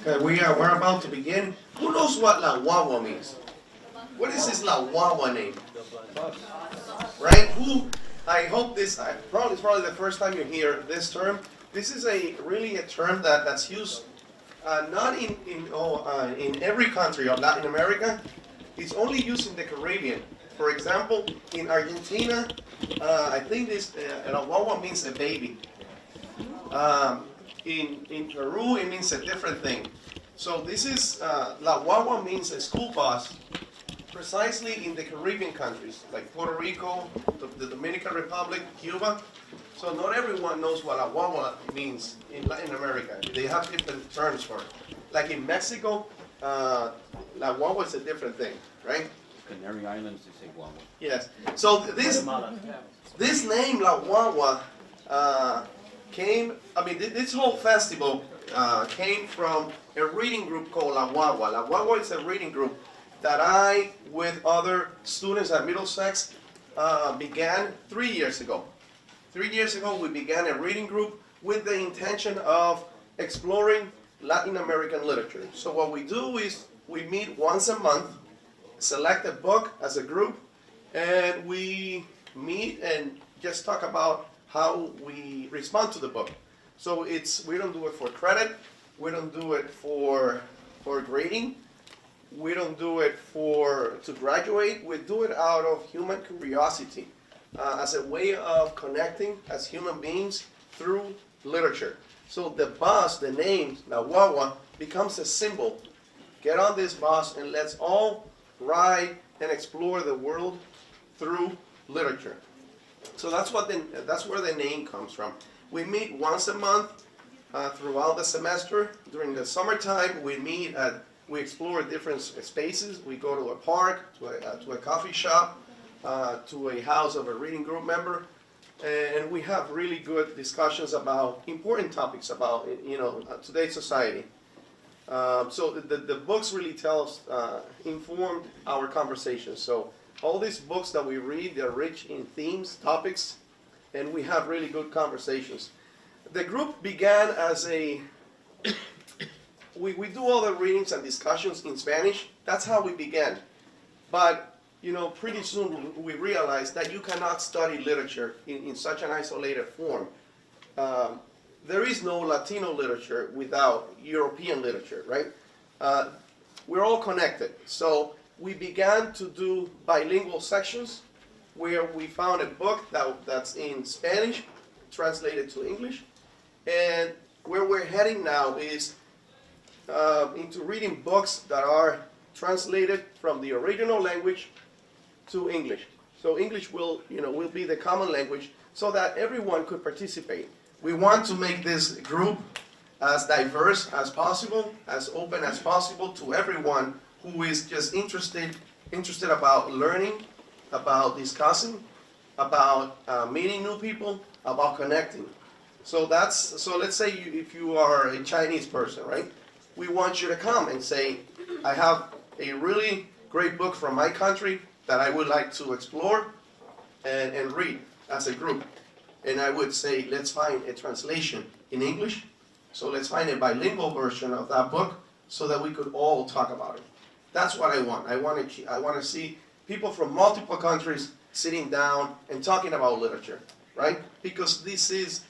We're about to begin. Who knows what La Guagua means? What is this La Guagua name? Right? I hope it's probably the first time you hear this term. This is really a term that's used not in every country of Latin America. It's only used in the Caribbean. For example, in Argentina, I think this La Guagua means a baby. In Peru, it means a different thing. So this is, La Guagua means a school bus, precisely in the Caribbean countries, like Puerto Rico, the Dominican Republic, Cuba. So not everyone knows what La Guagua means in Latin America. They have different terms for it. Like in Mexico, La Guagua is a different thing, right? Canary Islands, they say Guagua. Yes. So this name, La Guagua, this whole festival came from a reading group called La Guagua. La Guagua is a reading group that I, with other students at Middlesex, began 3 years ago. 3 years ago, we began a reading group with the intention of exploring Latin American literature. So what we do is we meet once a month, select a book as a group, and we meet and just talk about how we respond to the book. So we don't do it for credit, we don't do it for grading, we don't do it to graduate, we do it out of human curiosity, as a way of connecting as human beings through literature. So the bus, the name, La Guagua, becomes a symbol. Get on this bus and let's all ride and explore the world through literature. So that's where the name comes from. We meet once a month throughout the semester. During the summertime, we explore different spaces. We go to a park, to a coffee shop, to a house of a reading group member, and we have really good discussions about important topics about today's society. So the books really informed our conversations. So all these books that we read, they're rich in themes, topics, and we have really good conversations. The group began as we do all the readings and discussions in Spanish. That's how we began. But pretty soon we realized that you cannot study literature in such an isolated form. There is no Latino literature without European literature, right? We're all connected. So we began to do bilingual sections where we found a book that's in Spanish, translated to English. And where we're heading now is into reading books that are translated from the original language to English. So English will be the common language so that everyone could participate. We want to make this group as diverse as possible, as open as possible to everyone who is just interested about learning, about discussing, about meeting new people, about connecting. So let's say if you are a Chinese person, right? We want you to come and say, I have a really great book from my country that I would like to explore and read as a group. And I would say, let's find a translation in English. So let's find a bilingual version of that book so that we could all talk about it. That's what I want. I want to see people from multiple countries sitting down and talking about literature, right? Because this is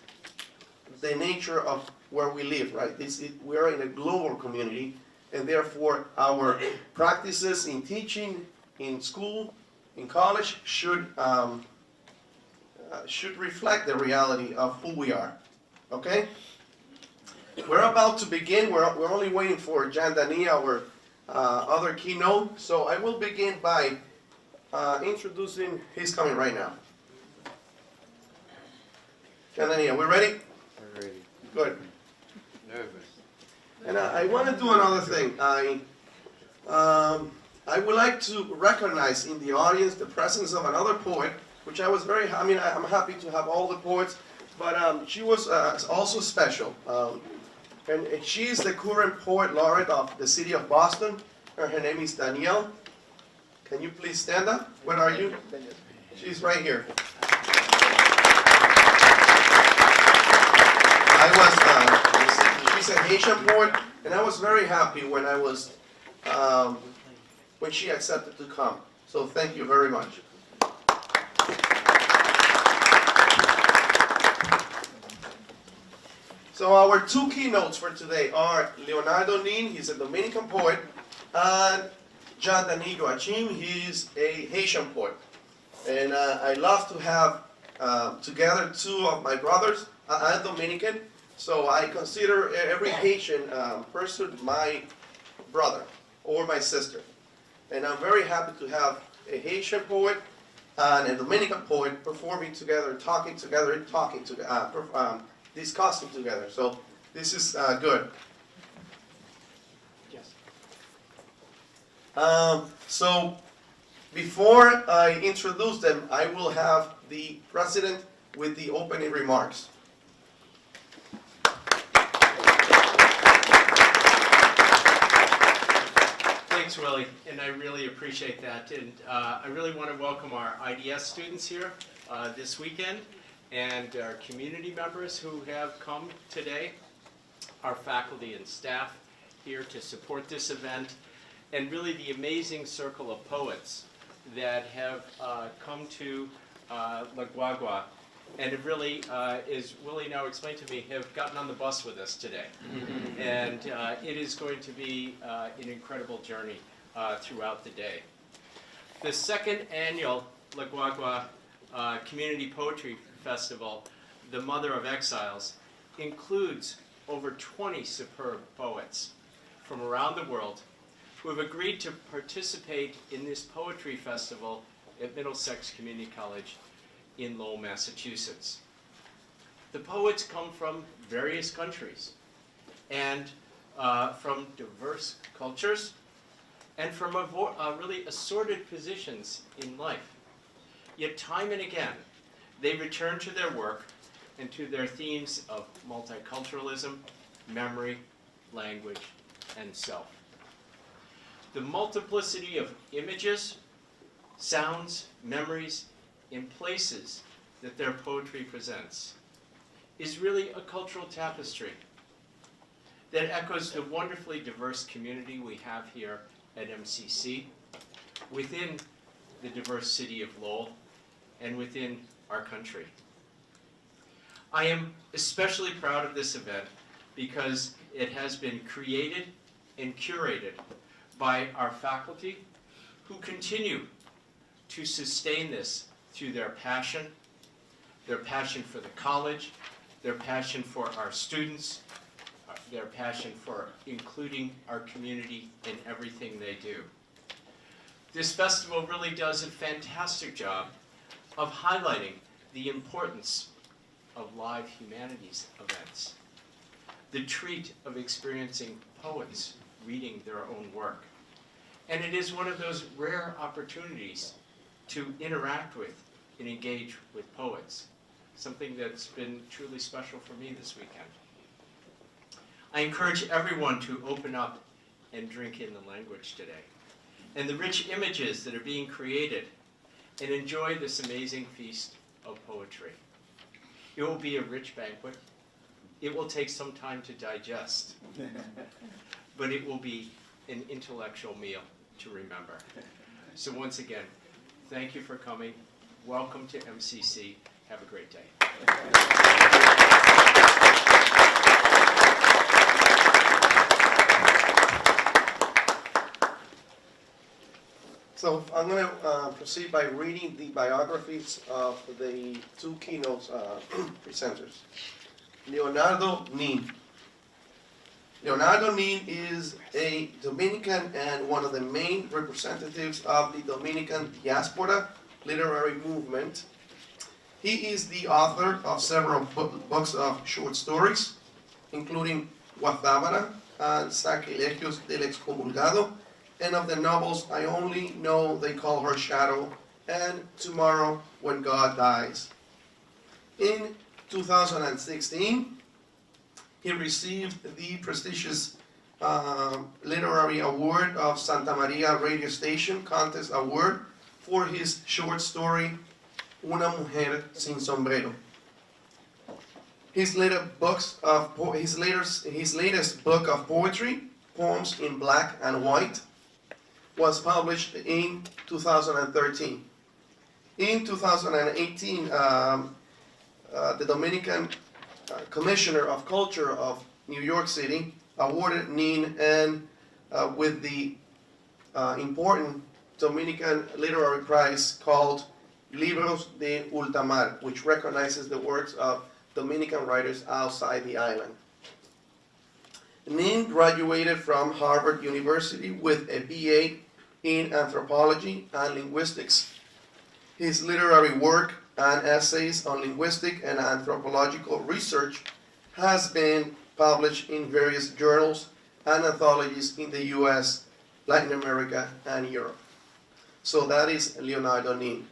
the nature of where we live, right? We're in a global community, and therefore our practices in teaching, in school, in college should reflect the reality of who we are. Okay? We're about to begin. We're only waiting for DANY, our other keynote. So I will begin by introducing. He's coming right now. DANY, are we ready? We're ready. Good. Nervous. And I want to do another thing. I would like to recognize in the audience the presence of another poet, which I'm happy to have all the poets, but she was also special. And she is the current poet laureate of the city of Boston. Her name is Danielle. Can you please stand up? Where are you? She's right here. She's a Haitian poet, And I was very happy when when she accepted to come. So thank you very much. So our two keynotes for today are Leonardo Nin, he's a Dominican poet, and DANY JOACHIM, he's a Haitian poet. And I love to have together two of my brothers. I'm Dominican, so I consider every Haitian person my brother or my sister. And I'm very happy to have a Haitian poet and a Dominican poet performing together, talking together, discussing together. So this is good. Yes. So before I introduce them, I will have the president with the opening remarks. Thanks, Willie, and I really appreciate that. And I really want to welcome our IDS students here this weekend, and our community members who have come today, our faculty and staff here to support this event, and really the amazing circle of poets that have come to La Guagua, and it really, as Willie now explained to me, have gotten on the bus with us today. And it is going to be an incredible journey throughout the day. The second annual La Guagua Community Poetry Festival, the Mother of Exiles, includes over 20 superb poets from around the world who have agreed to participate in this poetry festival at Middlesex Community College in Lowell, Massachusetts. The poets come from various countries and from diverse cultures and from really assorted positions in life. Yet time and again, they return to their work and to their themes of multiculturalism, memory, language, and self. The multiplicity of images, sounds, memories, and places that their poetry presents is really a cultural tapestry that echoes the wonderfully diverse community we have here at MCC, within the diverse city of Lowell, and within our country. I am especially proud of this event because it has been created and curated by our faculty who continue to sustain this through their passion for the college, their passion for our students, their passion for including our community in everything they do. This festival really does a fantastic job of highlighting the importance of live humanities events, the treat of experiencing poets reading their own work. And it is one of those rare opportunities to interact with and engage with poets, something that's been truly special for me this weekend. I encourage everyone to open up and drink in the language today, and the rich images that are being created, and enjoy this amazing feast of poetry. It will be a rich banquet. It will take some time to digest, but it will be an intellectual meal to remember. So once again, thank you for coming. Welcome to MCC. Have a great day. So I'm going to proceed by reading the biographies of the two keynote presenters. Leonardo Nin. Leonardo Nin is a Dominican and one of the main representatives of the Dominican diaspora literary movement. He is the author of several books of short stories, including Guatámara and Sacrilegios del Excomulgado, and of the novels I Only Know They Call Her Shadow and Tomorrow When God Dies. In 2016, he received the prestigious literary award of Santa Maria Radio Station Contest Award for his short story, Una Mujer Sin Sombrero. His latest book of poetry, Poems in Black and White, was published in 2013. In 2018, the Dominican Commissioner of Culture of New York City awarded Nin with the important Dominican literary prize called Libros de Ultramar, which recognizes the works of Dominican writers outside the island. Nin graduated from Harvard University with a BA in anthropology and linguistics. His literary work and essays on linguistic and anthropological research has been published in various journals and anthologies in the US, Latin America, and Europe. So that is Leonardo Nin.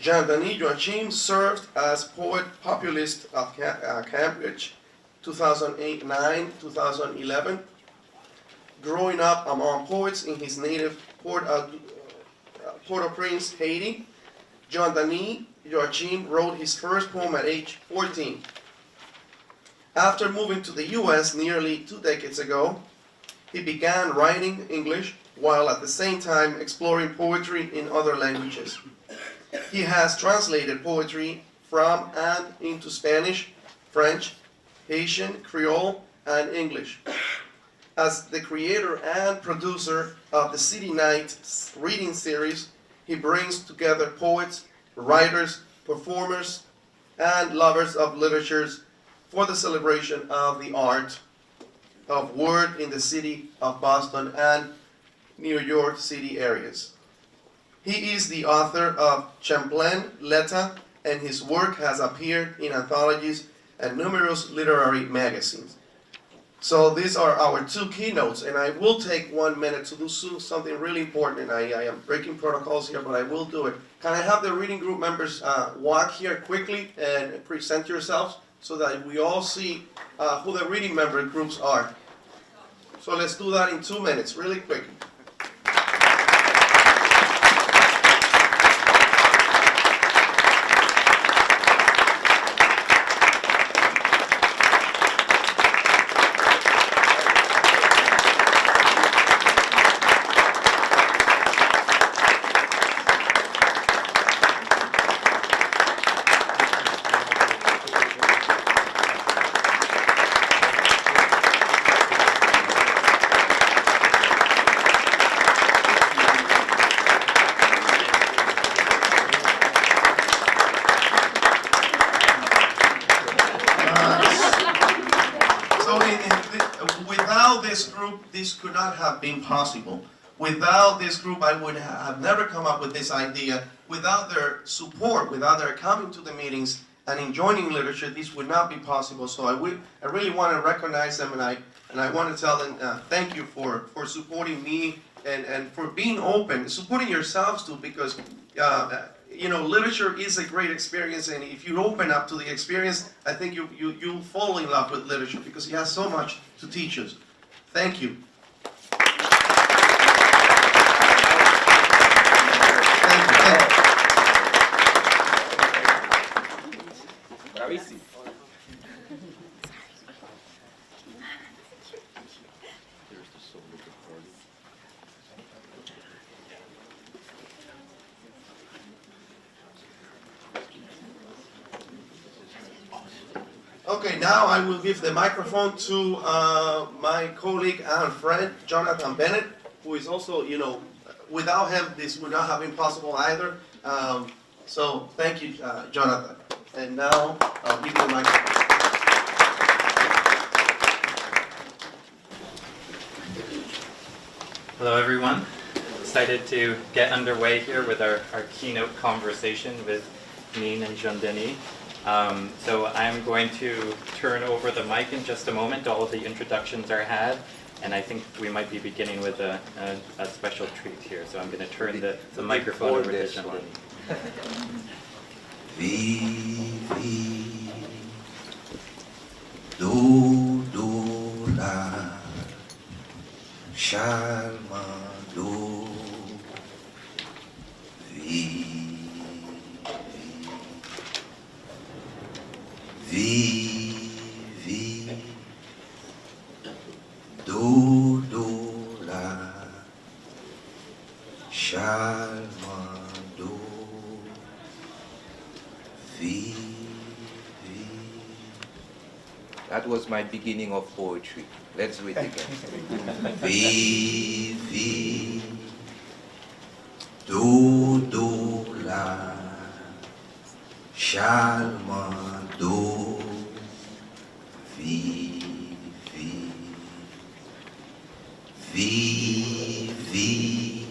DANY JOACHIM served as poet populist of Cambridge, 2009, 2011. Growing up among poets in his native Port-au-Prince, Haiti, DANY JOACHIM wrote his first poem at age 14. After moving to the US nearly 2 decades ago, he began writing English while at the same time exploring poetry in other languages. He has translated poetry from and into Spanish, French, Haitian, Creole, and English. As the creator and producer of the City Night reading series, he brings together poets, writers, performers, and lovers of literatures for the celebration of the art of word in the city of Boston and New York City areas. He is the author of Champlain Letta, and his work has appeared in anthologies and numerous literary magazines. So these are our two keynotes, and I will take 1 minute to do something really important, and I am breaking protocols here, but I will do it. Can I have the reading group members walk here quickly and present yourselves so that we all see who the reading member groups are? So let's do that in 2 minutes, really quick. This could not have been possible. Without this group, I would have never come up with this idea. Without their support, without their coming to the meetings and enjoying literature, this would not be possible. So I really want to recognize them, and I want to tell them thank you for supporting me and for being open, supporting yourselves too, because literature is a great experience, and if you open up to the experience, I think you'll fall in love with literature because it has so much to teach us. Thank you. Bravissimo. Okay, now I will give the microphone to my colleague and friend, Jonathan Bennett, who is also, without him, this would not have been possible either. So thank you, Jonathan. And now I'll give you the microphone. Hello, everyone. Excited to get underway here with our keynote conversation with Nin and DANY. So I'm going to turn over the mic in just a moment. All of the introductions are had, and I think we might be beginning with a special treat here. So I'm going to turn the microphone over to DANY. Vivi Dudura Sha Shalmando vivi dodola Shalmando vivi. That was my beginning of poetry. Let's do it again. Vivi dodola Shalmando vivi vivi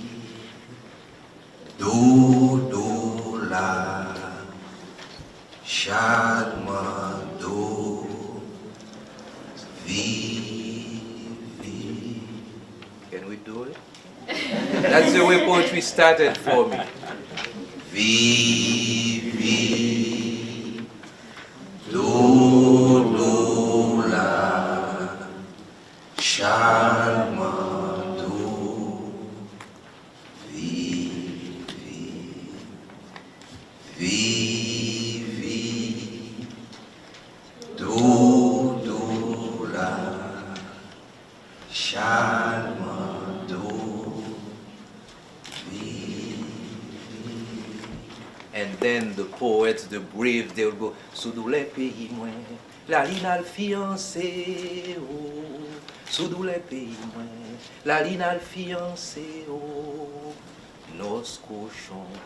dodola Shalmando vivi. Can we do it? That's the way poetry started for me. Vivi dodola Shalmando vivi vivi dodola Shalmando vivi. And then the poets, the brave, they'll go sous les pays moins, la linal fiancé oh, sous les pays moins, la linal fiancé oh, nos cochons,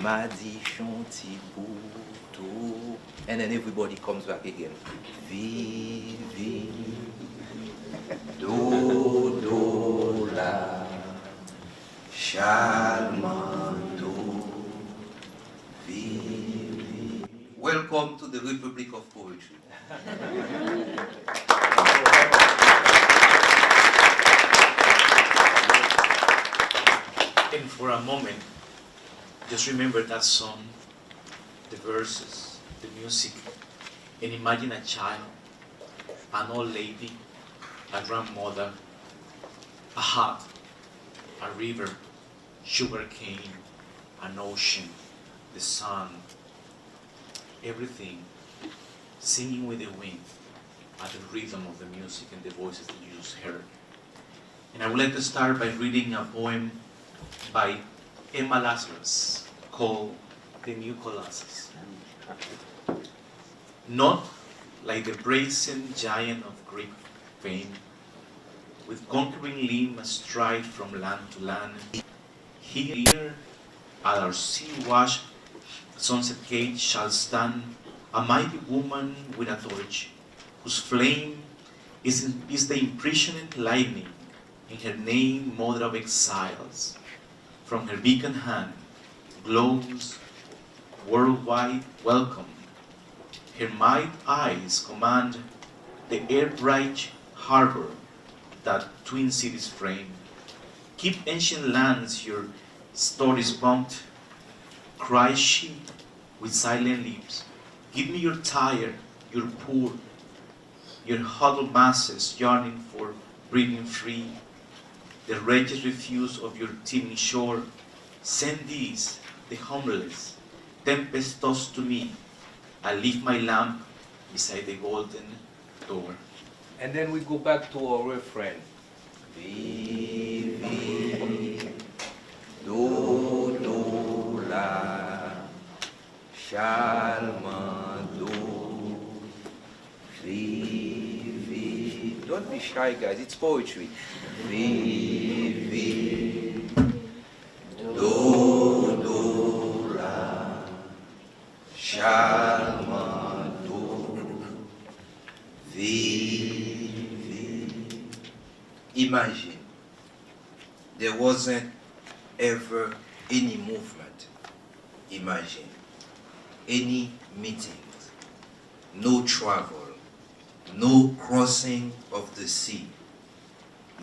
m'a dit chanti boutou. And then everybody comes back again. Vivi dodola Shalmando vivi. Welcome to the Republic of Poetry. And for a moment, just remember that song, the verses, the music, and imagine a child, an old lady, a grandmother, a hut, a river, sugar cane, an ocean, the sun, everything singing with the wind at the rhythm of the music and the voices that you just heard. And I would like to start by reading a poem by Emma Lazarus called The New Colossus. Not like the brazen giant of Greek fame, with conquering limb astride from land to land, here at our sea-washed sunset gate shall stand a mighty woman with a torch, whose flame is the imprisoned lightning, in her name mother of exiles. From her beacon hand glows worldwide welcome. Her might eyes command the air-bright harbor that twin cities frame. Keep ancient lands your stories pumped, cries she with silent lips. Give me your tired, your poor, your huddled masses yearning for breathing free. The wretched refuse of your teeming shore. Send these, the homeless, tempest-tossed to me. I leave my lamp beside the golden door. And then we go back to our refrain. Vivi dodola Shalmando vivi. Don't be shy, guys. It's poetry. Vivi dodola Shalmando vivi. Imagine there wasn't ever any movement. Imagine any meetings, no travel, no crossing of the sea.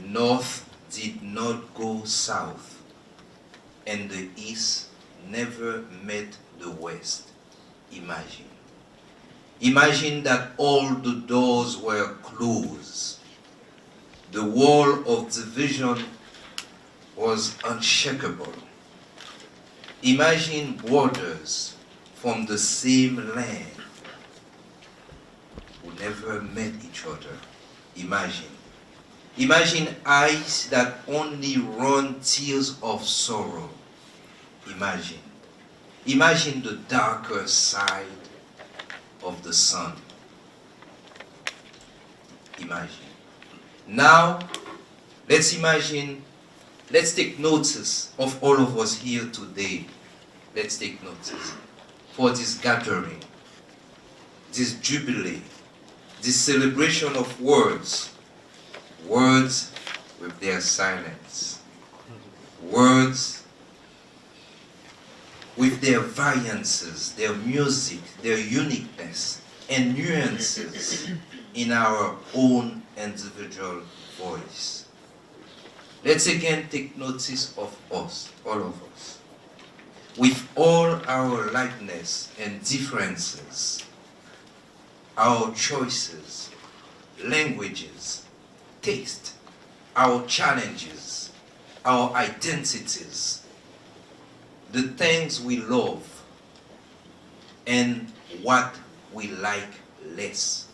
North did not go south, and the east never met the west. Imagine. Imagine that all the doors were closed. The wall of division was unshakable. Imagine brothers from the same land who never met each other. Imagine. Imagine eyes that only run tears of sorrow. Imagine. Imagine the darker side of the sun. Imagine. Now, let's take notice of all of us here today. Let's take notice for this gathering, this jubilee, this celebration of words. Words with their silence. Words with their variances, their music, their uniqueness, and nuances in our own individual voice. Let's again take notice of us, all of us, with all our likeness and differences, our choices, languages, taste, our challenges, our identities, the things we love, and what we like less.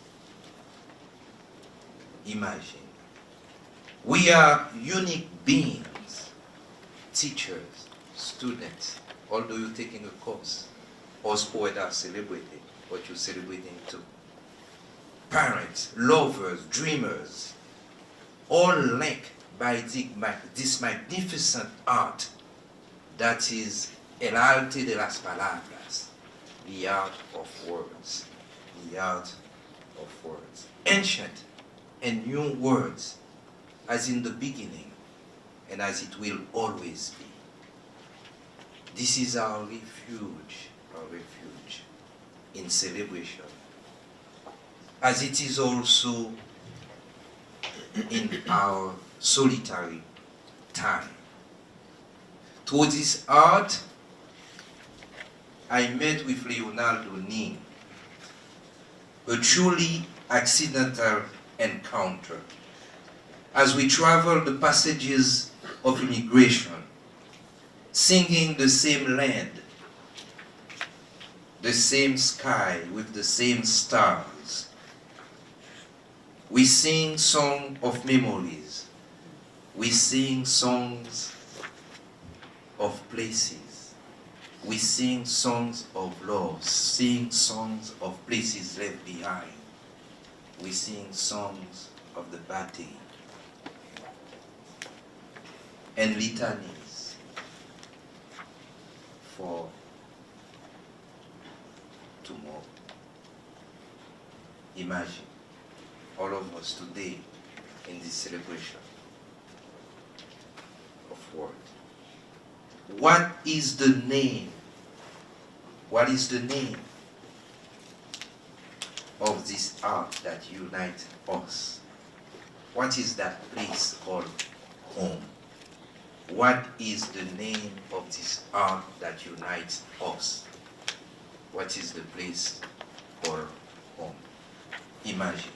Imagine. We are unique beings, teachers, students, although you're taking a course. Us poets are celebrating what you're celebrating too. Parents, lovers, dreamers, all linked by this magnificent art that is el arte de las palabras, the art of words, the art of words. Ancient and new words, as in the beginning, and as it will always be. This is our refuge in celebration, as it is also in our solitary time. Through this art, I met with Leonardo, a truly accidental encounter. As we traveled the passages of immigration, singing the same land, the same sky with the same stars, we sing songs of memories, we sing songs of places, we sing songs of love, sing songs of places left behind, we sing songs of the battle and litanies for tomorrow. Imagine all of us today in this celebration of word. What is the name? What is the name of this art that unites us? What is that place called home? What is the name of this art that unites us? What is the place called home? Imagine.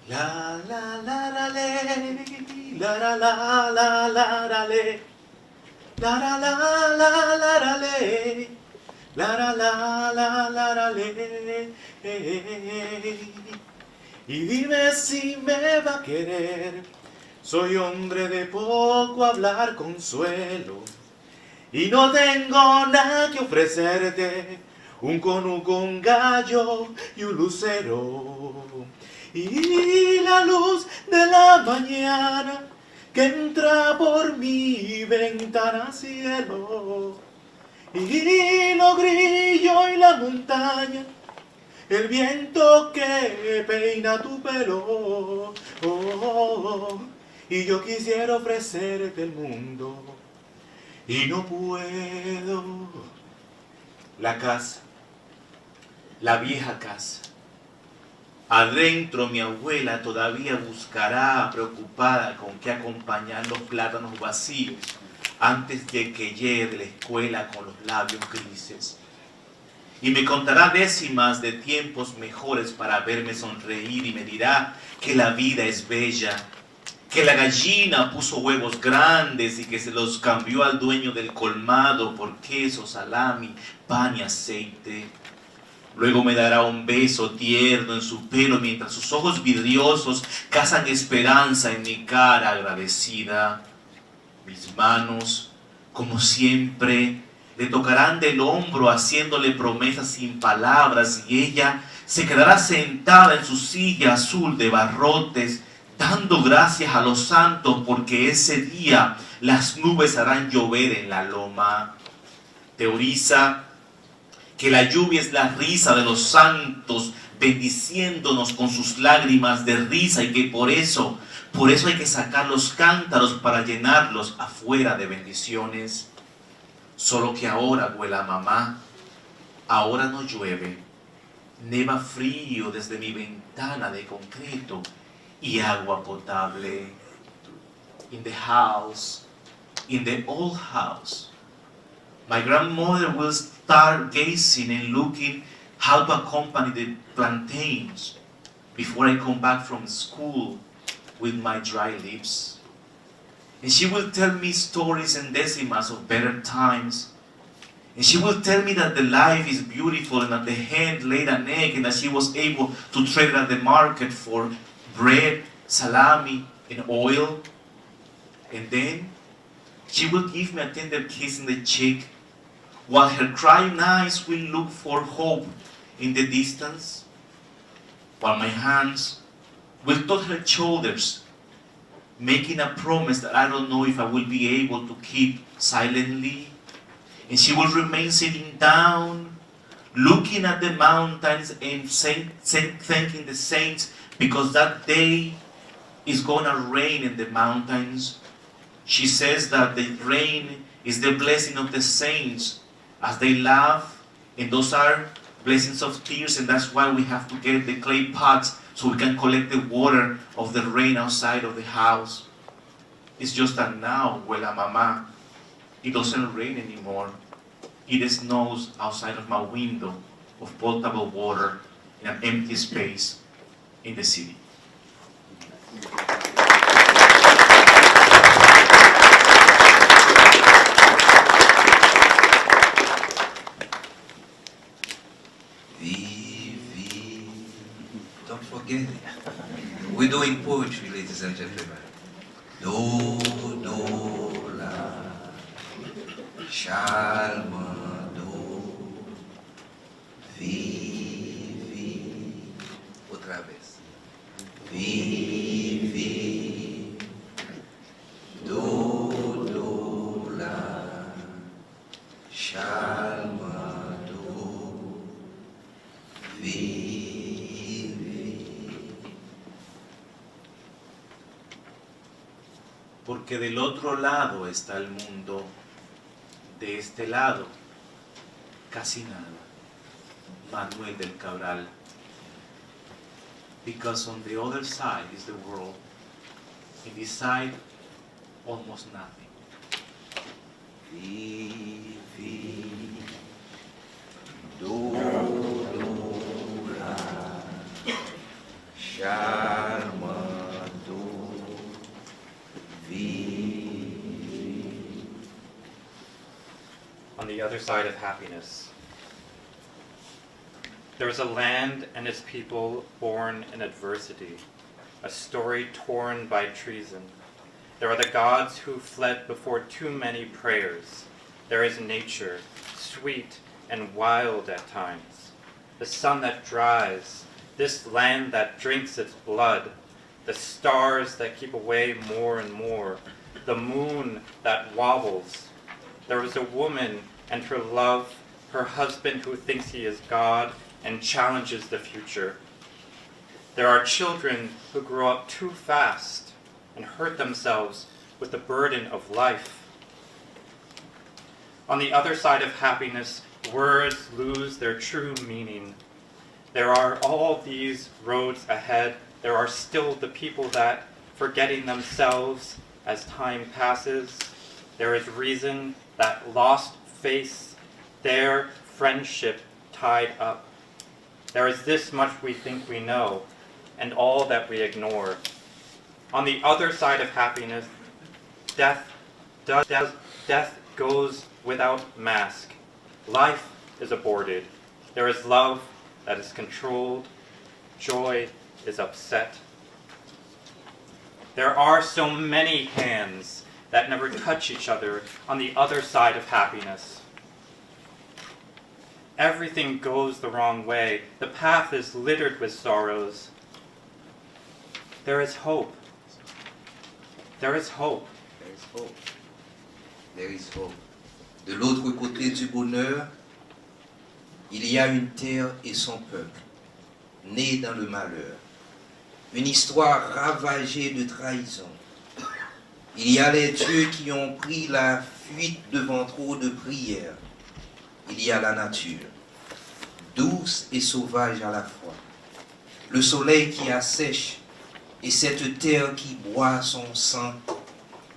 La la la la le, la la la la la la le, la la la la la la le, la la la la la la le. Y dime si me va a querer, soy hombre de poco hablar, consuelo, y no tengo nada que ofrecerte, un conuco, un gallo y un lucero. Y la luz de la mañana que entra por mi ventana cielo, y los grillos y la montaña, el viento que peina tu pelo, y yo quisiera ofrecerte el mundo y no puedo. La casa, la vieja casa. Adentro mi abuela todavía buscará, preocupada con qué acompañar los plátanos vacíos antes de que llegue de la escuela con los labios grises. y me contará décimas de tiempos mejores para verme sonreír y me dirá que la vida es bella, que la gallina puso huevos grandes y que se los cambió al dueño del colmado por queso, salami, pan y aceite. Luego me dará un beso tierno en su pelo mientras sus ojos vidriosos cazan esperanza en mi cara agradecida. Mis manos, como siempre, le tocarán del hombro haciéndole promesas sin palabras y ella se quedará sentada en su silla azul de barrotes dando gracias a los santos porque ese día las nubes harán llover en la loma. Teoriza que la lluvia es la risa de los santos bendiciéndonos con sus lágrimas de risa y que por eso hay que sacar los cántaros para llenarlos afuera de bendiciones. Solo que ahora, abuela mamá, ahora no llueve, neva frío desde mi ventana de concreto y agua potable. In the house, in the old house, my grandmother will start gazing and looking how to accompany the plantains before I come back from school with my dry lips. And she will tell me stories and decimas of better times. And she will tell me that the life is beautiful and that the hen laid an egg and that she was able to trade it at the market for bread, salami, and oil. And then she will give me a tender kiss in the cheek while her crying eyes will look for hope in the distance, while my hands will touch her shoulders, making a promise that I don't know if I will be able to keep silently. And she will remain sitting down, looking at the mountains and thanking the saints because that day is gonna rain in the mountains. She says that the rain is the blessing of the saints as they laugh, and those are blessings of tears, and that's why we have to get the clay pots so we can collect the water of the rain outside of the house. It's just that now, abuela mamá, it doesn't rain anymore. It snows outside of my window of potable water in an empty space in the city. Don't forget it. We're doing poetry, ladies and gentlemen. Do, la, shalma, do, vi. Otra vez. Vi, do, la, shalma, do, vi. Porque del otro lado está el mundo, de este lado casi nada. Manuel del Cabral. Because on the other side is the world, in this side almost nothing. Vi, do, la, shalma, do, vi. On the other side of happiness, there is a land and its people born in adversity, a story torn by treason. There are the gods who fled before too many prayers. There is nature, sweet and wild at times. The sun that dries, this land that drinks its blood, the stars that keep away more and more, the moon that wobbles. There is a woman and her love, her husband who thinks he is God and challenges the future. There are children who grow up too fast and hurt themselves with the burden of life. On the other side of happiness, words lose their true meaning. There are all these roads ahead. There are still the people that, forgetting themselves as time passes, there is reason that lost face, their friendship tied up. There is this much we think we know, and all that we ignore. On the other side of happiness, death goes without mask. Life is aborted. There is love that is controlled. Joy is upset. There are so many hands that never touch each other on the other side of happiness. Everything goes the wrong way. The path is littered with sorrows. There is hope. There is hope. There is hope. There is hope. De l'autre côté du bonheur, il y a une terre et son peuple, nés dans le malheur. Une histoire ravagée de trahison. Il y a les dieux qui ont pris la fuite devant trop de prières. Il y a la nature, douce et sauvage à la fois. Le soleil qui assèche et cette terre qui boit son sang.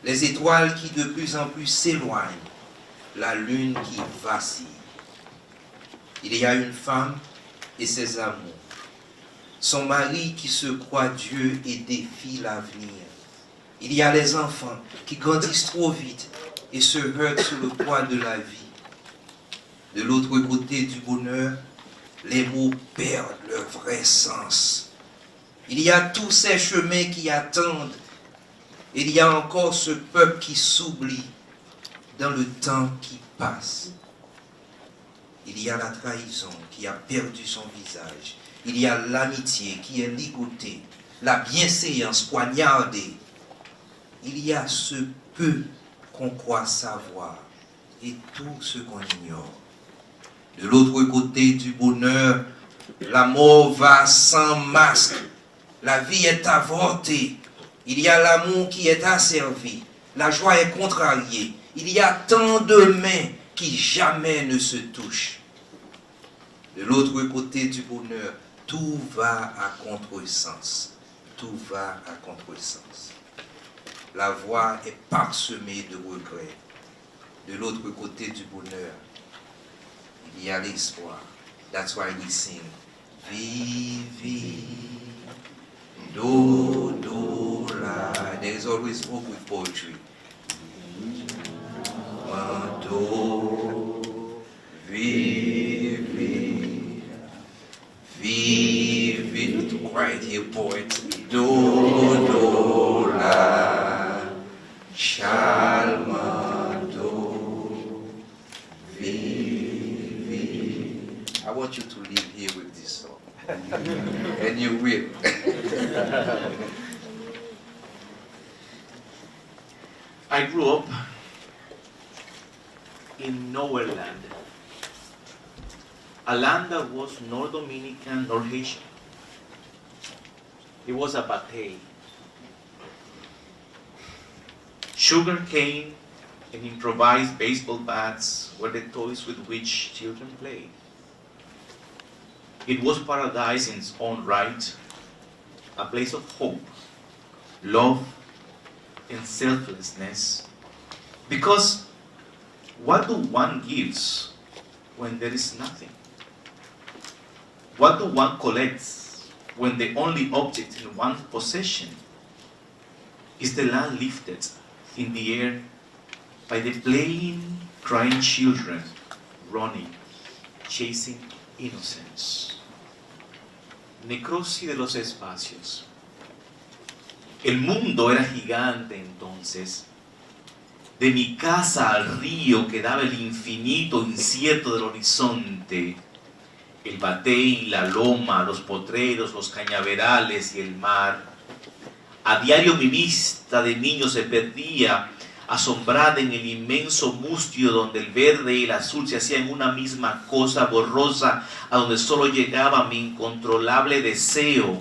Les étoiles qui de plus en plus s'éloignent. La lune qui vacille. Il y a une femme et ses amours. Son mari qui se croit Dieu et défie l'avenir. Il y a les enfants qui grandissent trop vite et se heurtent sous le poids de la vie. De l'autre côté du bonheur, les mots perdent leur vrai sens. Il y a tous ces chemins qui attendent. Il y a encore ce peuple qui s'oublie dans le temps qui passe. Il y a la trahison qui a perdu son visage. Il y a l'amitié qui est ligotée, la bienséance poignardée. Il y a ce peu qu'on croit savoir et tout ce qu'on ignore. De l'autre côté du bonheur, la mort va sans masque. La vie est avortée. Il y a l'amour qui est asservi. La joie est contrariée. Il y a tant de mains qui jamais ne se touchent. De l'autre côté du bonheur, tout va à contresens. Tout va à contresens. La voie est parsemée de regrets. De l'autre côté du bonheur, il y a l'espoir. That's why we sing. Vivi, do, do, la. There is always hope with poetry. Do, vivi, vivi. To quiet here, poet. Do, do, la. Shalma, do, vivi. I want you to live here with this song. And you will. I grew up in nowhere land, a land that was nor Dominican nor Haitian. It was a batey. Sugar cane and improvised baseball bats were the toys with which children played. It was paradise in its own right, a place of hope, love, and selflessness. Because what do one gives when there is nothing? What do one collects when the only object in one's possession is the land lifted in the air by the playing, crying children running, chasing innocence? Necrosis de los espacios. El mundo era gigante entonces. De mi casa al río quedaba el infinito incierto del horizonte. El batey, la loma, los potreros, los cañaverales y el mar. A diario mi vista de niño se perdía, asombrada en el inmenso mustio donde el verde y el azul se hacían una misma cosa borrosa, a donde solo llegaba mi incontrolable deseo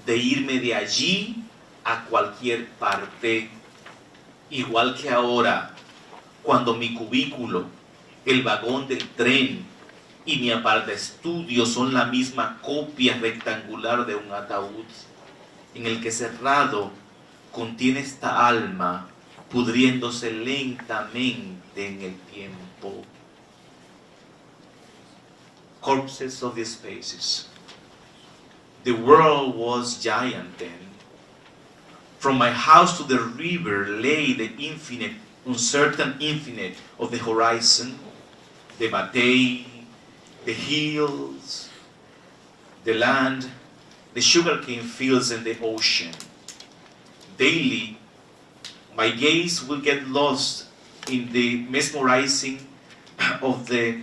de irme de allí a cualquier parte. Igual que ahora, cuando mi cubículo, el vagón del tren y mi apartaestudio son la misma copia rectangular de un ataúd, en el que cerrado contiene esta alma, pudriéndose lentamente en el tiempo. corpses of the spaces. The world was giant then. From my house to the river lay the infinite, uncertain infinite of the horizon, the batey, the hills, the land, the sugarcane fields and the ocean. Daily, my gaze will get lost in the mesmerizing of the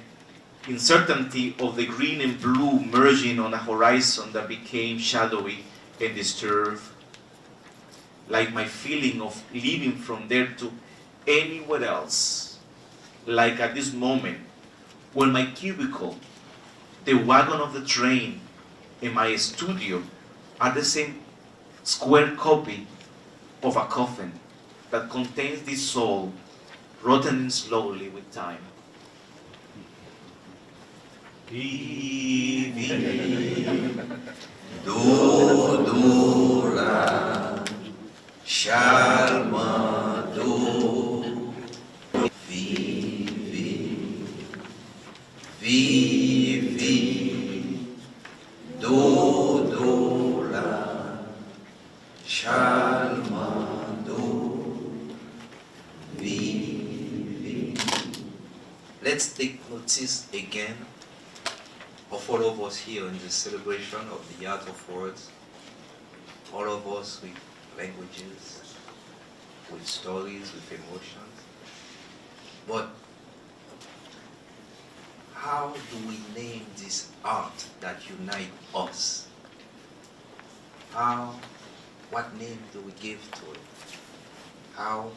uncertainty of the green and blue merging on a horizon that became shadowy and disturbed, like my feeling of living from there to anywhere else, like at this moment when my cubicle, the wagon of the train, and my studio are the same square copy of a coffin that contains this soul rotting slowly with time. Dodora Shalmado Vivi Dodora Shalmado Vivi. Let's take notice again of all of us here in the celebration of the art of words, all of us with languages, with stories, with emotions. But how do we name this art that unites us? What name do we give to it? How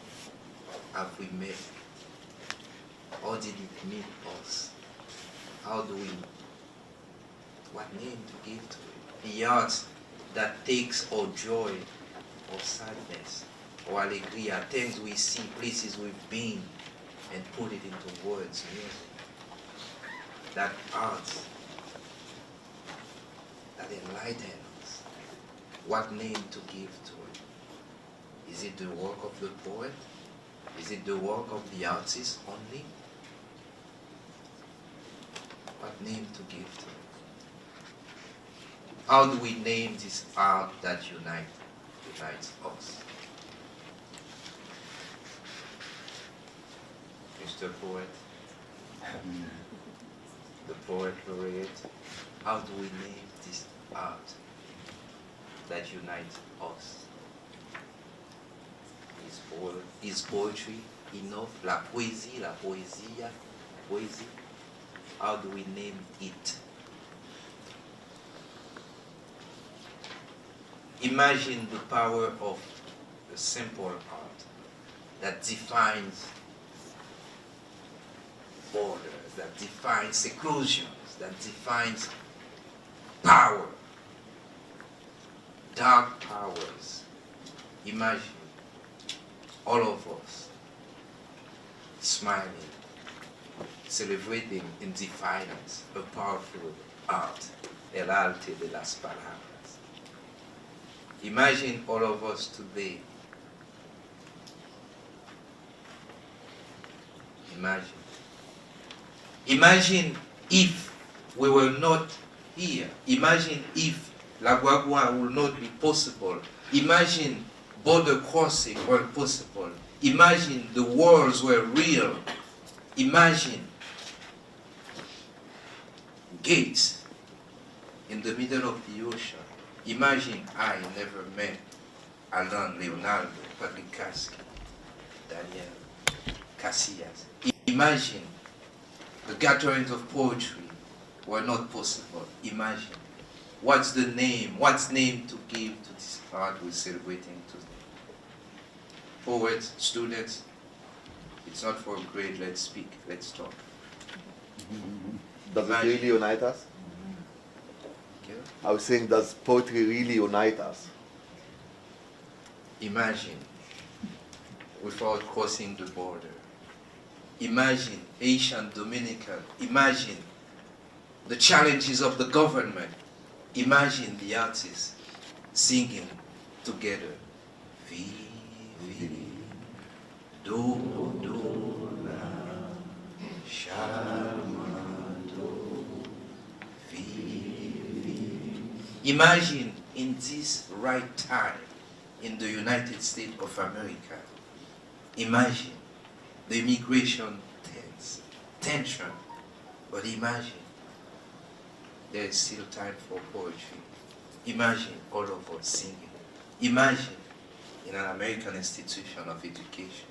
have we met? How did it meet us? What name to give to it? The art that takes our joy, our sadness, our alegria, things we see, places we've been, and put it into words, music. That art that enlightens us. What name to give to it? Is it the work of the poet? Is it the work of the artist only? What name to give to it? How do we name this art that unites us? Mr. Poet, the poet laureate, how do we name this art that unites us? Is poetry enough? La poésie, la poésia, poésie. How do we name it? Imagine the power of a simple art that defines borders, that defines seclusions, that defines power, dark powers. Imagine all of us smiling, celebrating in defiance a powerful art, el arte de las palabras. Imagine all of us today. Imagine if we were not here. Imagine if La Guagua would not be possible. Imagine border crossing were possible. Imagine the wars were real. Imagine gates in the middle of the ocean. Imagine I never met Alain, Leonardo, Pinsky, Daniel, Casillas. Imagine the gatherings of poetry were not possible. Imagine. What's name to give to this art we're celebrating today? Poets, students, it's not for grade, let's speak, let's talk. Does it really unite us? Okay. I was saying, does poetry really unite us? Imagine, without crossing the border. Imagine Haitian, Dominican. Imagine the challenges of the government. Imagine the artists singing together. Vi, do, la, shalmado, Imagine in this right time in the United States of America, imagine the immigration tension, but imagine there is still time for poetry. Imagine all of us singing. Imagine in an American institution of education,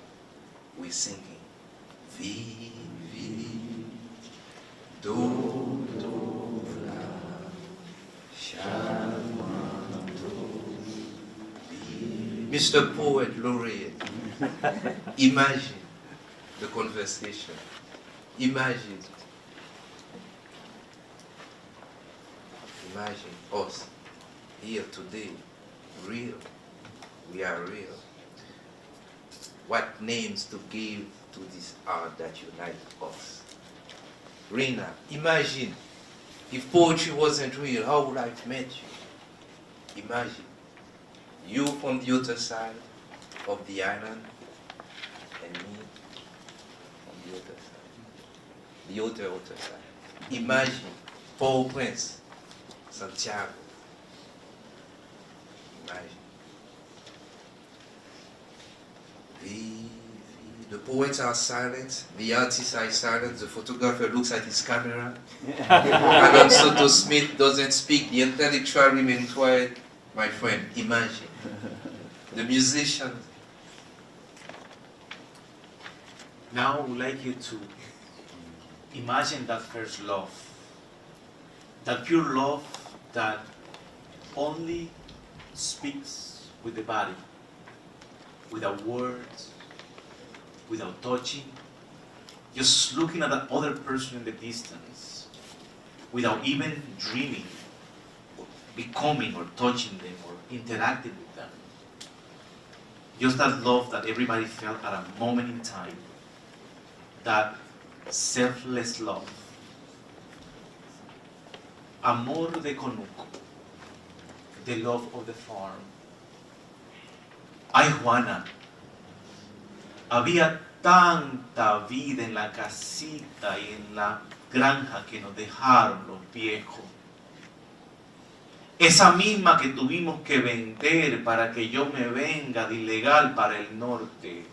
we're singing. Vivi, do, la, Mr. Poet Laureate, imagine the conversation. Imagine us here today, real. We are real. What names to give to this art that unites us? Rina, imagine if poetry wasn't real, how would I have met you? Imagine you from the other side of the island and me from the other side. The other side. Imagine Port-au-Prince, Santiago. Imagine. The poets are silent, the artists are silent, the photographer looks at his camera, Madame Soto Smith doesn't speak, the intellectual remains quiet. My friend, imagine. The musician. Now I would like you to imagine that first love. That pure love that only speaks with the body, without words, without touching, just looking at that other person in the distance, without even dreaming, or becoming or touching them or interacting with them. Just that love that everybody felt at a moment in time, that selfless love. Amor de conuco, the love of the farm. Ay, Juana, había tanta vida en la casita y en la granja que nos dejaron los viejos. Esa misma que tuvimos que vender para que yo me venga de ilegal para el norte.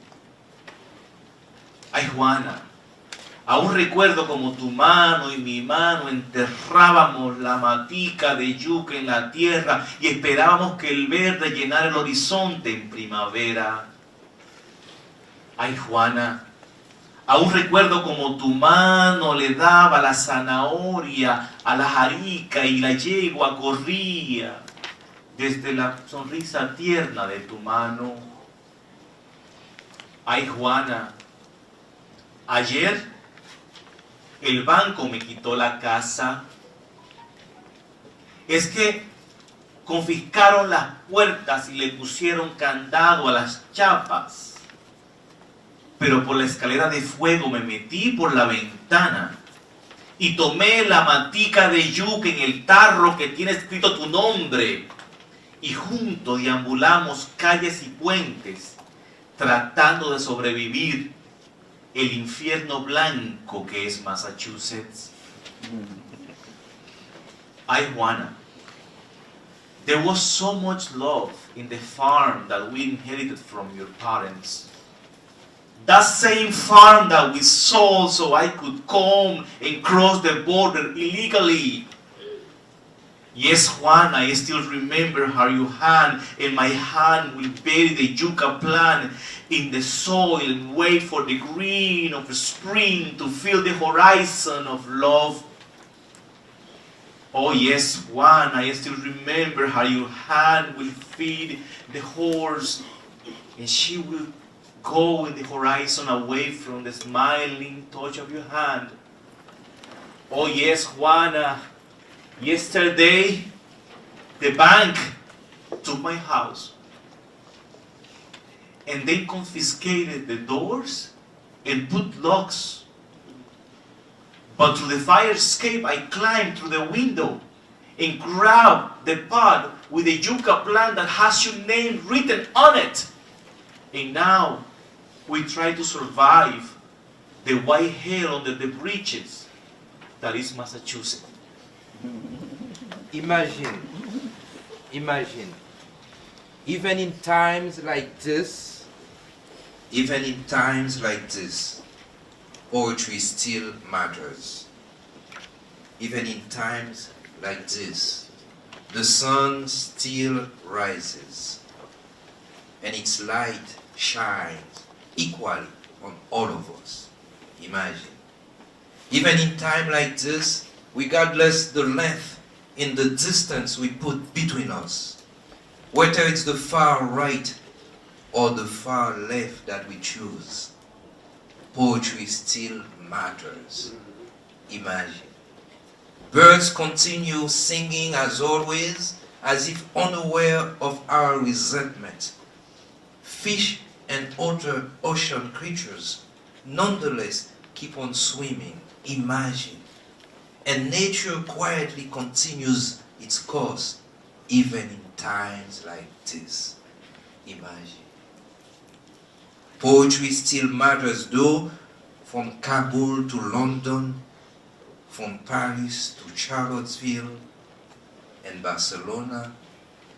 Ay, Juana, aún recuerdo como tu mano y mi mano enterrábamos la matica de yuca en la tierra y esperábamos que el verde llenara el horizonte en primavera. Ay, Juana, aún recuerdo como tu mano le daba la zanahoria a la jarica y la yegua corría desde la sonrisa tierna de tu mano. Ay, Juana, ayer el banco me quitó la casa. Es que confiscaron las puertas y le pusieron candado a las chapas. Pero por la escalera de fuego me metí por la ventana y tomé la matica de yuca en el tarro que tiene escrito tu nombre. Y juntos deambulamos calles y puentes tratando de sobrevivir el infierno blanco que es Massachusetts. Ay, Juana, there was so much love in the farm that we inherited from your parents. That same farm that we sold so I could come and cross the border illegally. Yes, Juan, I still remember how your hand and my hand will bury the yucca plant in the soil and wait for the green of spring to fill the horizon of love. Oh yes, Juan, I still remember how your hand will feed the horse and she will go in the horizon away from the smiling touch of your hand. Oh yes, Juana, yesterday the bank took my house and they confiscated the doors and put locks. But through the fire escape I climbed through the window and grabbed the pot with the yucca plant that has your name written on it. And now we try to survive the white hair under the bridges that is Massachusetts. Imagine Imagine, even in times like this, poetry still matters. Even in times like this, the sun still rises, and its light shines equally on all of us. Imagine. Even in time like this, regardless the length in the distance we put between us, whether it's the far right or the far left that we choose, poetry still matters. Imagine. Birds continue singing as always, as if unaware of our resentment. Fish and other ocean creatures nonetheless keep on swimming. Imagine. And nature quietly continues its course, even in times like this. Imagine. Poetry still matters though, from Kabul to London, from Paris to Charlottesville and Barcelona,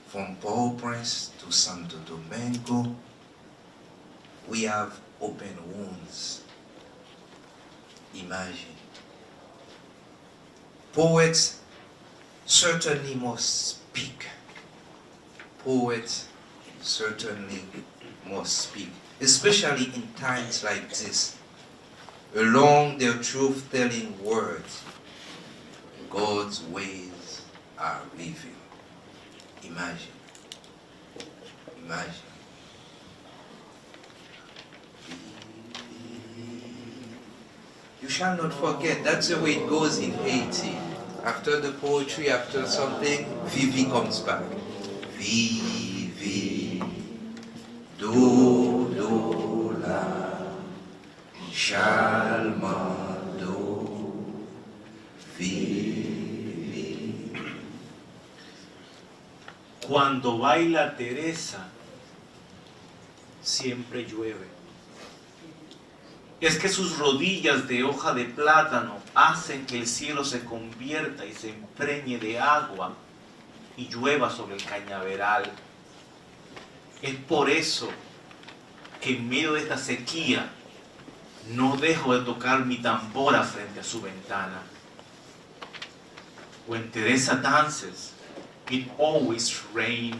from Port-au-Prince to Santo Domingo. We have open wounds. Imagine. Poets certainly must speak. Poets certainly must speak, especially in times like this. Along their truth-telling words, God's ways are revealed. Imagine. Imagine. You shall not forget, that's the way it goes in Haiti. After the poetry, after something, Vivi comes back. Vivi, do, la, shalma, do, Vivi. Cuando baila Teresa, siempre llueve. Es que sus rodillas de hoja de plátano hacen que el cielo se convierta y se impregne de agua y llueva sobre el cañaveral. Es por eso que en medio de esta sequía no dejo de tocar mi tambora frente a su ventana. When Teresa dances, it always rains,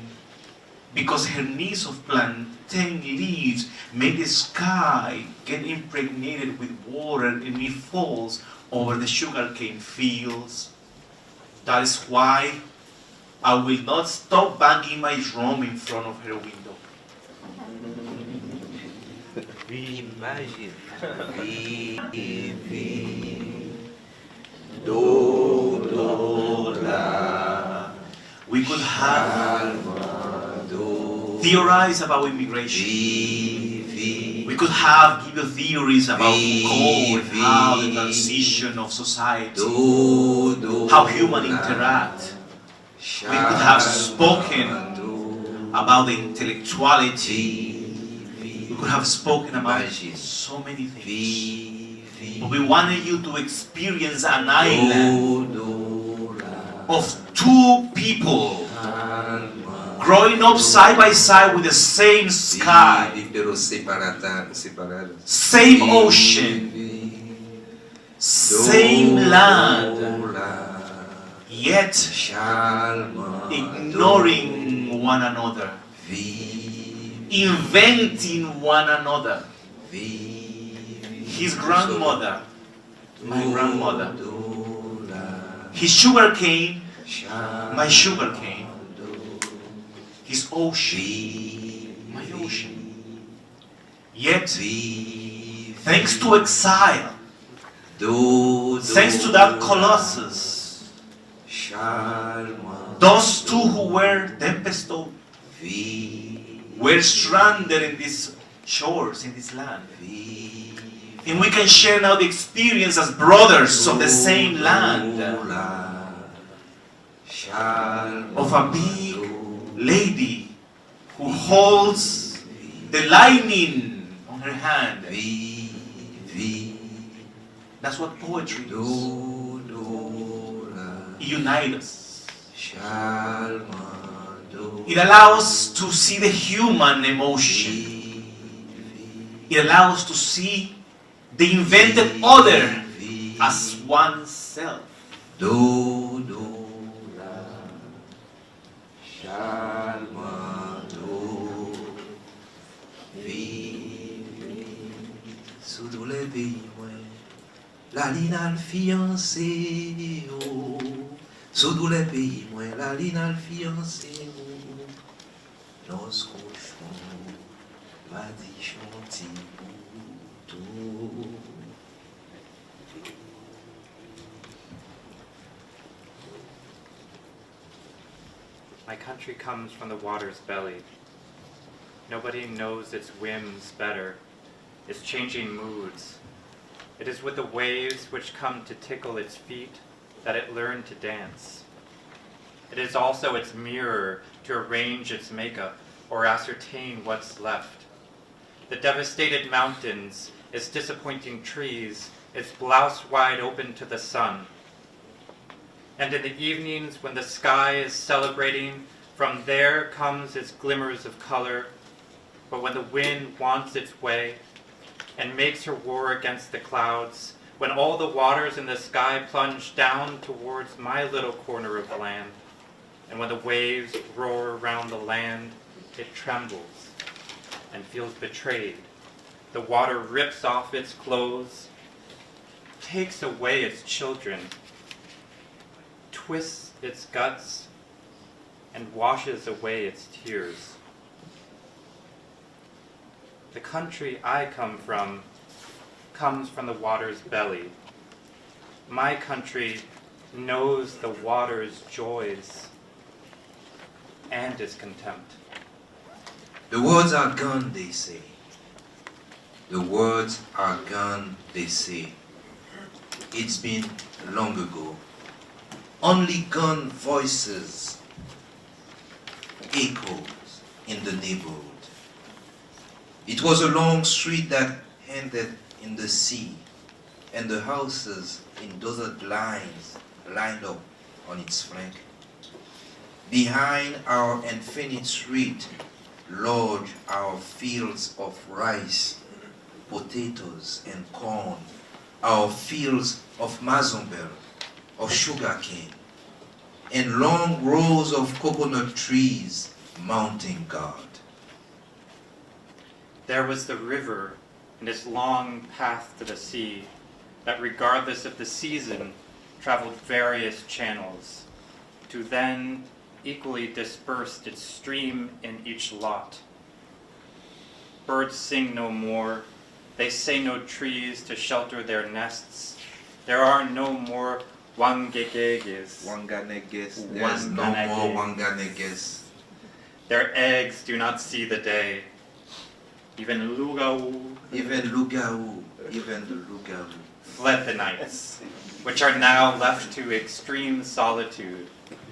because her knees of plantain leaves make the sky get impregnated with water and it falls over the sugarcane fields. That is why I will not stop banging my drum in front of her window. Imagine. Vivi, do, la, We could have theorized about immigration. We could have given theories about Foucault and how the transition of society, how humans interact. We could have spoken about the intellectuality. We could have spoken about so many things. But we wanted you to experience an island of two people growing up side by side with the same sky, same ocean, same land, yet ignoring one another, inventing one another. His grandmother, my grandmother, his sugar cane, my sugar cane, his ocean, my ocean. Yet, thanks to exile, thanks to that colossus, those two who were tempest-tossed were stranded in these shores, in this land. And we can share now the experience as brothers of the same land, of a big lady who holds the lightning on her hand. That's what poetry is. It unites us. It allows to see the human emotion. It allows to see the invented other as oneself. Do, do, la, shalma, do, vi, sous tous les pays, la linal fiancé, oh, sous tous les pays, la linal fiancé, oh, nos cochons, va di chanti, tout. My country comes from the water's belly. Nobody knows its whims better, its changing moods. It is with the waves which come to tickle its feet that it learned to dance. It is also its mirror to arrange its makeup or ascertain what's left. The devastated mountains, its disappointing trees, its blouse wide open to the sun. And in the evenings when the sky is celebrating, from there comes its glimmers of color. But when the wind wants its way and makes her war against the clouds, when all the waters in the sky plunge down towards my little corner of land, and when the waves roar around the land, it trembles and feels betrayed. The water rips off its clothes, takes away its children, twists its guts, and washes away its tears. The country I come from comes from the water's belly. My country knows the water's joys and its contempt. The words are gone, they say. The words are gone, they say. It's been long ago. Only gone voices echoes in the neighborhood. It was a long street that ended in the sea, and the houses in dotted lines lined up on its flank. Behind our infinite street lodge our fields of rice, potatoes, and corn, our fields of mazumber, of sugarcane, and long rows of coconut trees mounting guard. There was the river and its long path to the sea that, regardless of the season, traveled various channels, to then equally dispersed its stream in each lot. Birds sing no more, they say no trees to shelter their nests. There are no more wangegeges. Wanganeges, there's no more Wanganeges. Their eggs do not see the day. Even Lugau, Even Lugau, even the Lugau. fled the nights, which are now left to extreme solitude.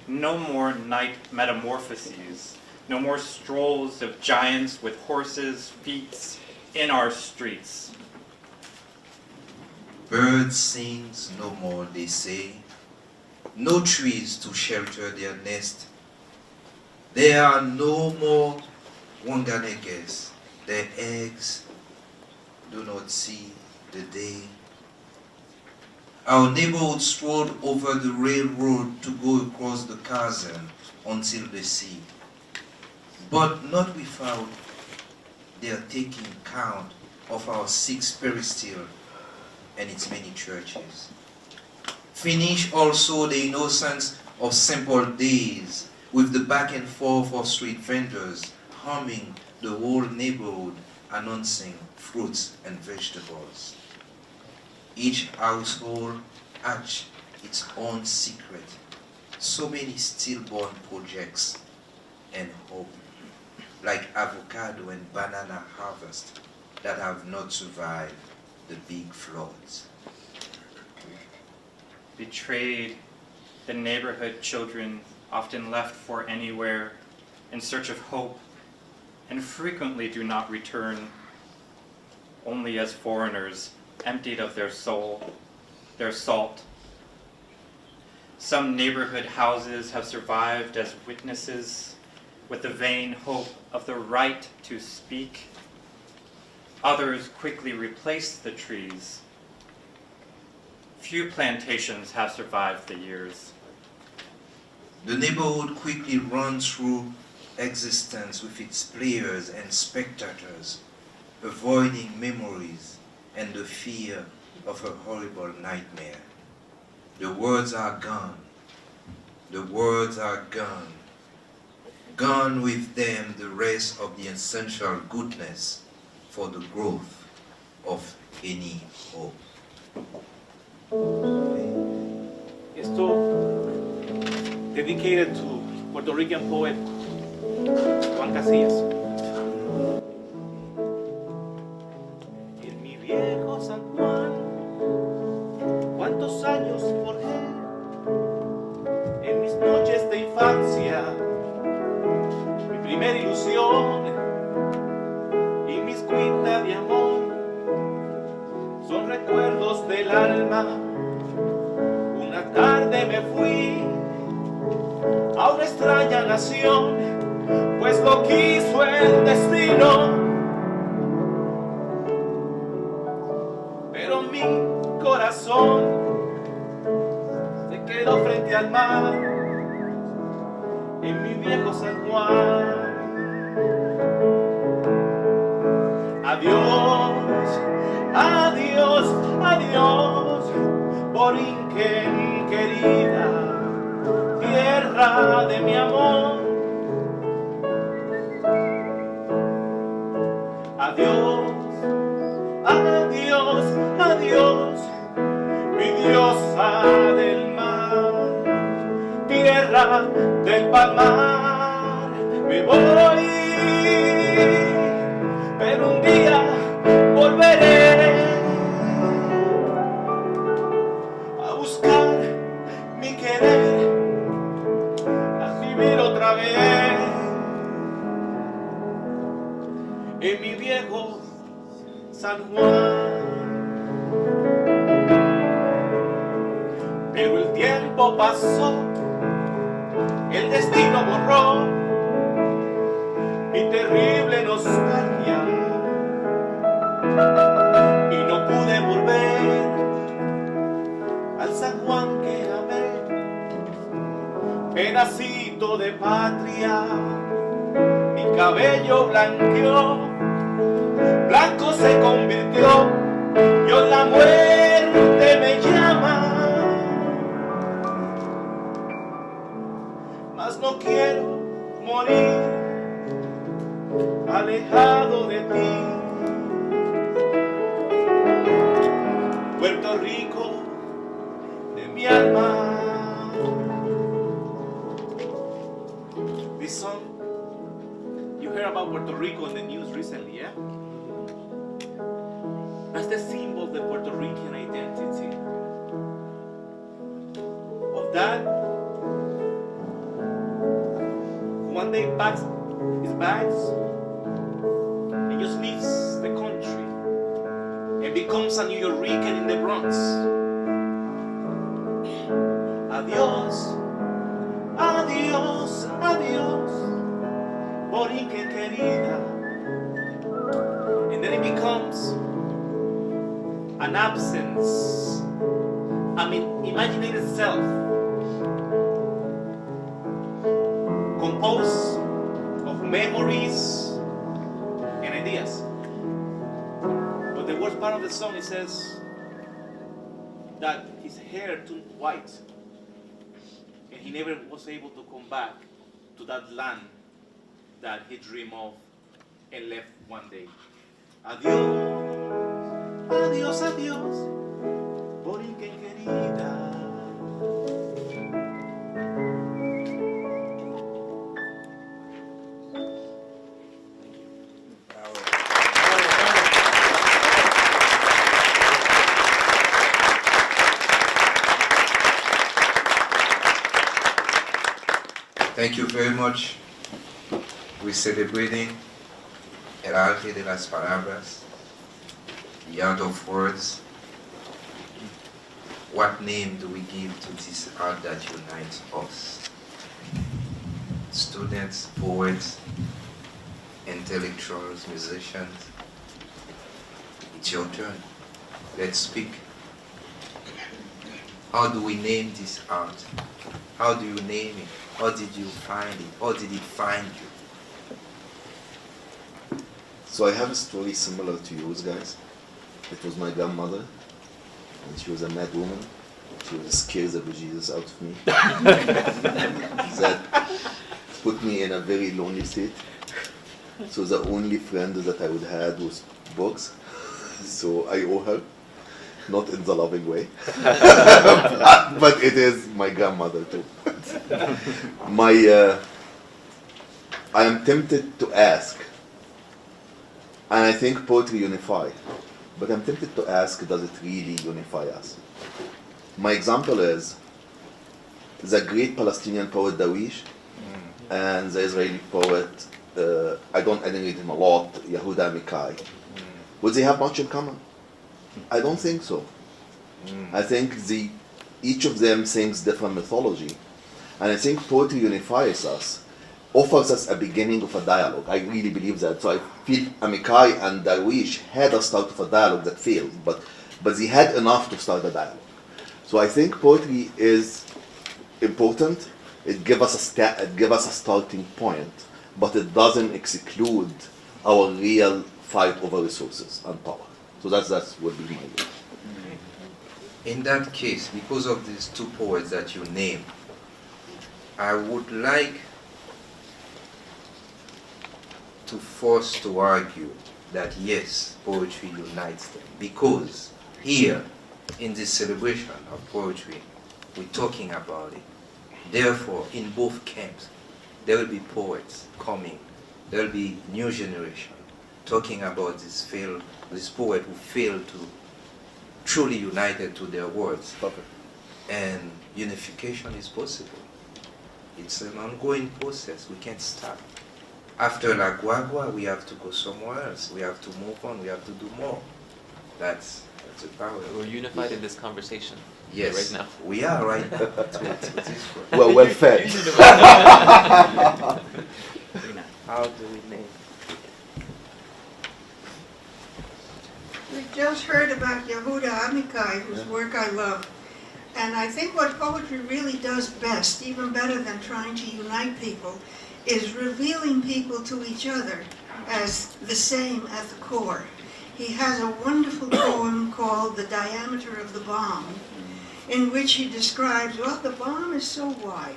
No more night metamorphoses, no more strolls of giants with horses' feet in our streets. Birds sings no more, they say. No trees to shelter their nest. There are no more Wanganeges. Their eggs do not see the day. Our neighborhood strolled over the railroad to go across the chasm until the sea, but not without their taking count of our 6 peristyle and its many churches. Finish also the innocence of simple days with the back and forth of street vendors humming the whole neighborhood, announcing fruits and vegetables. Each household hatched its own secret. So many stillborn projects and hope, like avocado and banana harvest that have not survived the big floods. Betrayed, the neighborhood children often left for anywhere in search of hope, and frequently do not return, only as foreigners, emptied of their soul, their salt. Some neighborhood houses have survived as witnesses, with the vain hope of the right to speak. Others quickly replaced the trees. Few plantations have survived the years. The neighborhood quickly runs through existence with its players and spectators, avoiding memories and the fear of a horrible nightmare. The words are gone. The words are gone. Gone with them the rest of the essential goodness for the growth of any hope. Esto dedicated to Puerto Rican poet Juan Casillas. En mi viejo San Juan, cuántos años forjé en mis noches de infancia, mi primera ilusión y mis cuitas de amor son recuerdos del alma. Una tarde me fui a una extraña nación, pues lo quiso el destino, pero mi corazón se quedó frente al mar, en mi viejo San Juan. Adiós, adiós, adiós, Borinquen querida, tierra de mi amor. Adiós, adiós, adiós, mi diosa del mar, tierra del palmar. Me voy, pero un día volveré a buscar mi querer, a vivir otra vez en mi viejo San Juan. Pero el tiempo pasó, el destino borró mi terrible nostalgia y no pude volver al San Juan que amé, pedacito de patria. Mi cabello blanqueó, blanco se convirtió y hoy la muerte me llama, mas no quiero morir alejado de ti. Puerto Rico de mi alma. This song, you heard about Puerto Rico in the news recently, yeah? That's the symbol of the Puerto Rican identity. Of that, one day packs his bags and just leaves the country and becomes a New Yorker in the Bronx. Adiós, adiós, adiós, Borinquen querida. And then it becomes an absence, imaginated self, composed of memories and ideas. But the worst part of the song, it says that his hair turned white and he never was able to come back to that land that he dreamed of and left one day. Adiós, adiós, adiós, Borinquen querida. Thank you very much. We're celebrating el arte de las palabras, the art of words. What name do we give to this art that unites us? students, poets, intellectuals, musicians. It's your turn. Let's speak. How do we name this art? How do you name it? How did you find it? How did it find you? So I have a story similar to yours, guys. It was my grandmother, and she was a mad woman. She was scared the bejesus out of me. That put me in a very lonely state. So the only friend that I would have was books. So I owe her, not in the loving way, but it is my grandmother too. I am tempted to ask, and I think poetry unifies, but I'm tempted to ask, does it really unify us? My example is the great Palestinian poet Darwish and the Israeli poet, I didn't read him a lot, Yehuda Amichai. Would they have much in common? I don't think so. I think each of them sings different mythology, and I think poetry unifies us, offers us a beginning of a dialogue. I really believe that. So I feel Amichai and Darwish had a start of a dialogue that failed, but they had enough to start a dialogue. So I think poetry is important. It gives us a starting point, but it doesn't exclude our real fight over resources and power. So that's what we mean. In that case, because of these two poets that you name, I would like to force to argue that yes, poetry unites them, because here in this celebration of poetry, we're talking about it. Therefore, in both camps, there will be poets coming. There will be new generation talking about this poet who failed to truly united to their words. And unification is possible. It's an ongoing process. We can't stop. After La Guagua, we have to go somewhere else. We have to move on. We have to do more. That's the power. We're unified in this conversation. Yes, Right now. we are right now. to this one. Well fed. How do we name? We just heard about Yehuda Amichai, whose work I love. And I think what poetry really does best, even better than trying to unite people, is revealing people to each other as the same at the core. He has a wonderful poem called The Diameter of the Bomb, in which he describes, well, the bomb is so wide.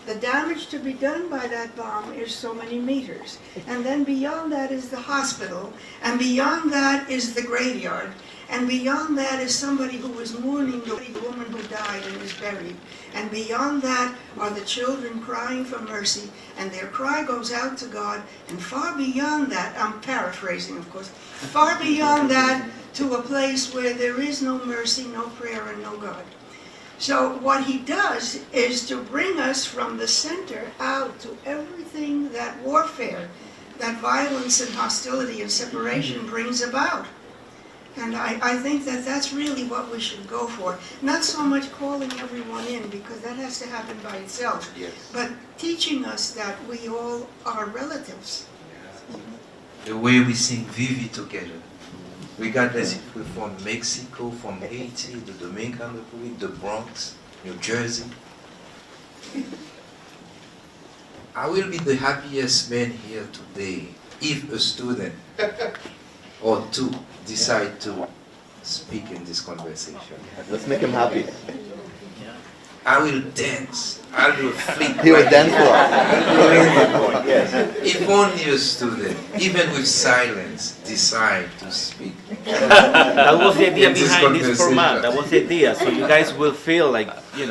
The damage to be done by that bomb is so many meters. And then beyond that is the hospital, and beyond that is the graveyard, and beyond that is somebody who is mourning the woman who died and is buried. And beyond that are the children crying for mercy, and their cry goes out to God. And far beyond that, I'm paraphrasing of course, far beyond that to a place where there is no mercy, no prayer, and no God. So what he does is to bring us from the center out to everything that warfare, that violence and hostility and separation brings about. And I think that that's really what we should go for. Not so much calling everyone in, because that has to happen by itself, Yes. but teaching us that we all are relatives. The way we sing Vivi together. Regardless if we're from Mexico, from Haiti, the Dominican Republic, the Bronx, New Jersey. I will be the happiest man here today if a student or two decide to speak in this conversation. Let's make him happy. I will dance. I will flip. He will dance for us. If only a student, even with silence, decide to speak. That was the idea In this behind this format. conversation. That was the idea. So you guys will feel like, we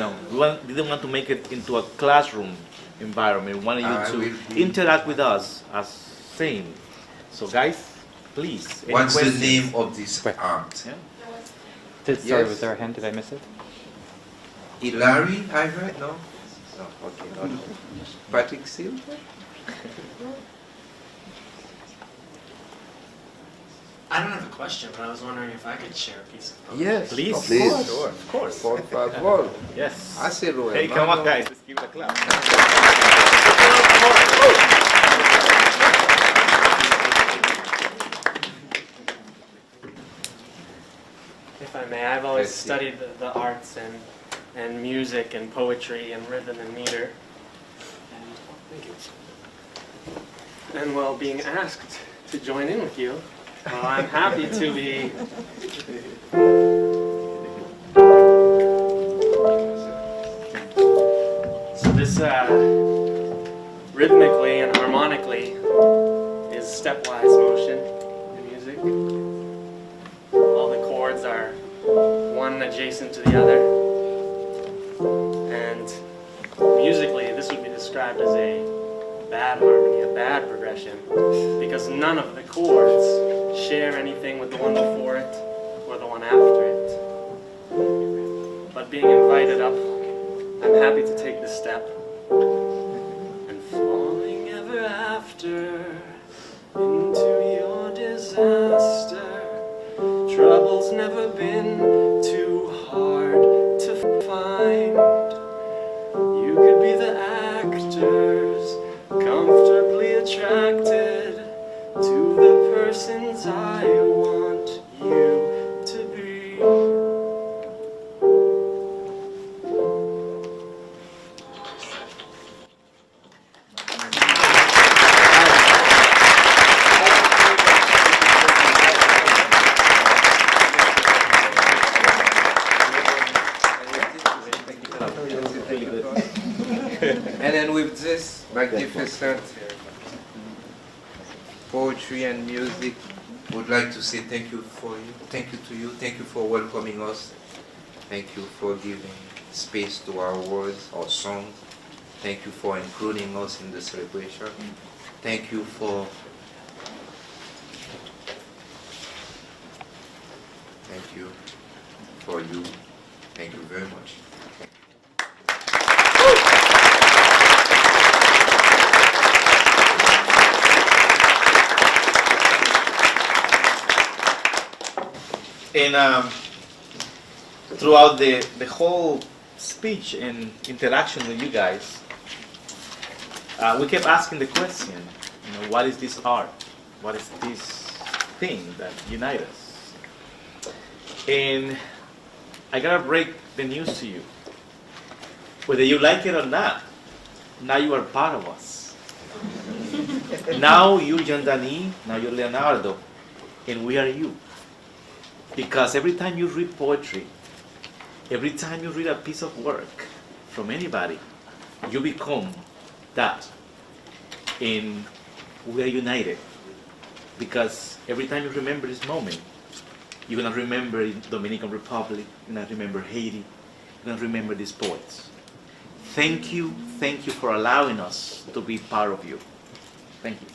didn't want to make it into a classroom environment. We wanted I you will to be- interact with us as same. So guys, please. any What's the questions? name of this art? Did start Yes. with our hand, did I miss it? Hilary, I heard? No? No, okay, no. Patrick Silva? I don't have a question, but I was wondering if I could share a piece of poetry. Yes, Please. of course. Sure, of course. Por favor. Yes. Hácelo, Hey, come hermano. on, guys. Let's give it a clap. If I may, I've always Yes, yeah. studied the arts and music and poetry and rhythm and meter. And, thank you. And well, being asked to join in with you, well, I'm happy to be. So this rhythmically and harmonically is stepwise motion in music. All the chords are one adjacent to the other. And musically, this would be described as a bad harmony, a bad progression, because none of the chords share anything with the one before it or the one after it. But being invited up, I'm happy to take this step. And falling ever after into your disaster. Trouble's never been too hard to find. You could be the actors, comfortably attracted to the persons I want you to be. And then with this magnificent poetry and music, would like to say thank you to you, thank you for welcoming us, thank you for giving space to our words, our songs, thank you for including us in the celebration, thank you for you, thank you very much. And throughout the whole speech and interaction with you guys, we kept asking the question, what is this art? What is this thing that unites us? And I gotta break the news to you. Whether you like it or not, now you are part of us. Now you're DANY, now you're Leonardo, and we are you. Because every time you read poetry, every time you read a piece of work from anybody, you become that. And we are united. Because every time you remember this moment, you're going to remember Dominican Republic, you're going to remember Haiti, you're going to remember these poets. Thank you for allowing us to be part of you. Thank you.